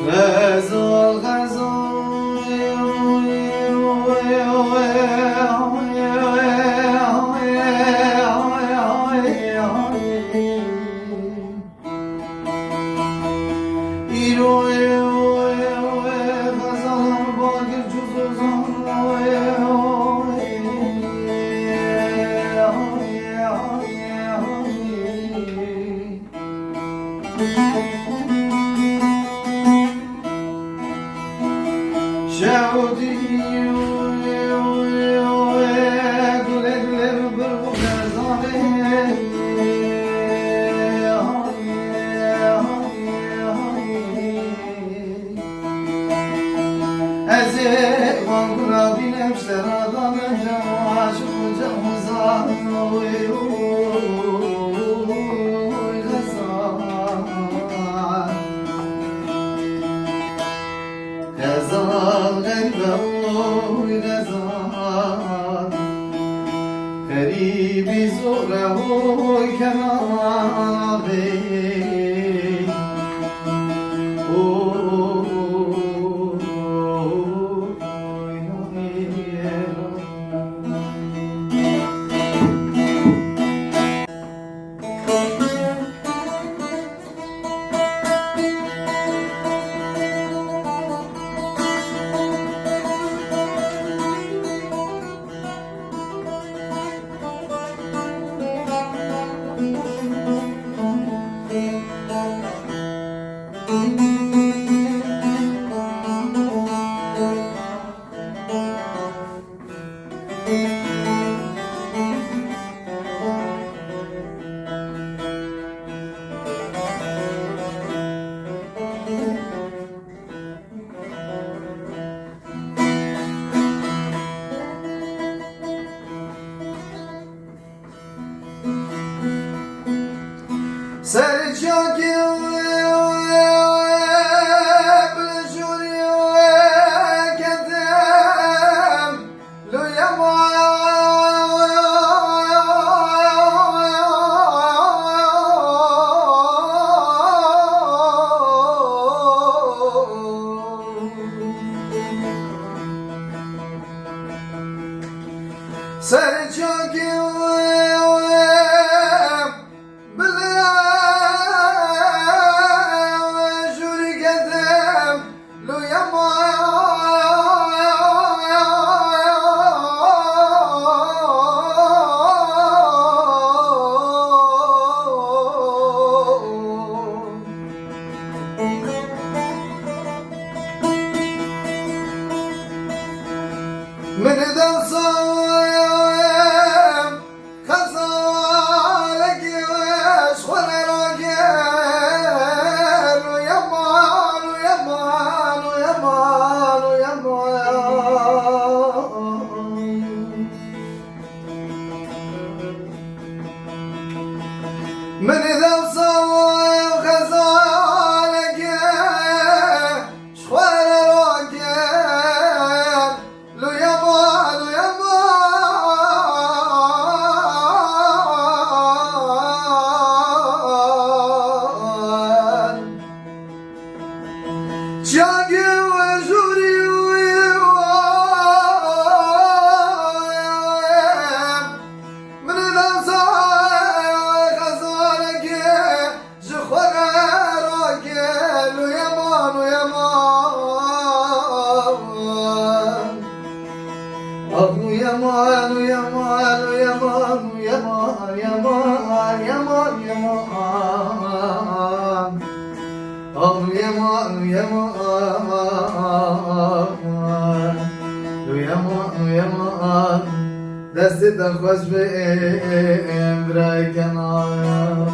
غزال غزال شعودي ازيك وانقرا بنفس رضا عاشق جوزان غزال غريبة غزال غريب زوره كنابي سرچاکی بلجوری کدم لویما سرچاکی من دوصايم خزالك واشخل راجل ويمان ويمان ويمان ويمان من دوصايم خزالك شخل جاگی و جوری من دمسای غزالگی جخور راگی لو یمان و یمان لو یمان و یمان و یمان و یمان یمان یمان یمان يمان يمان يمان يمان دست خوش به امرای کنار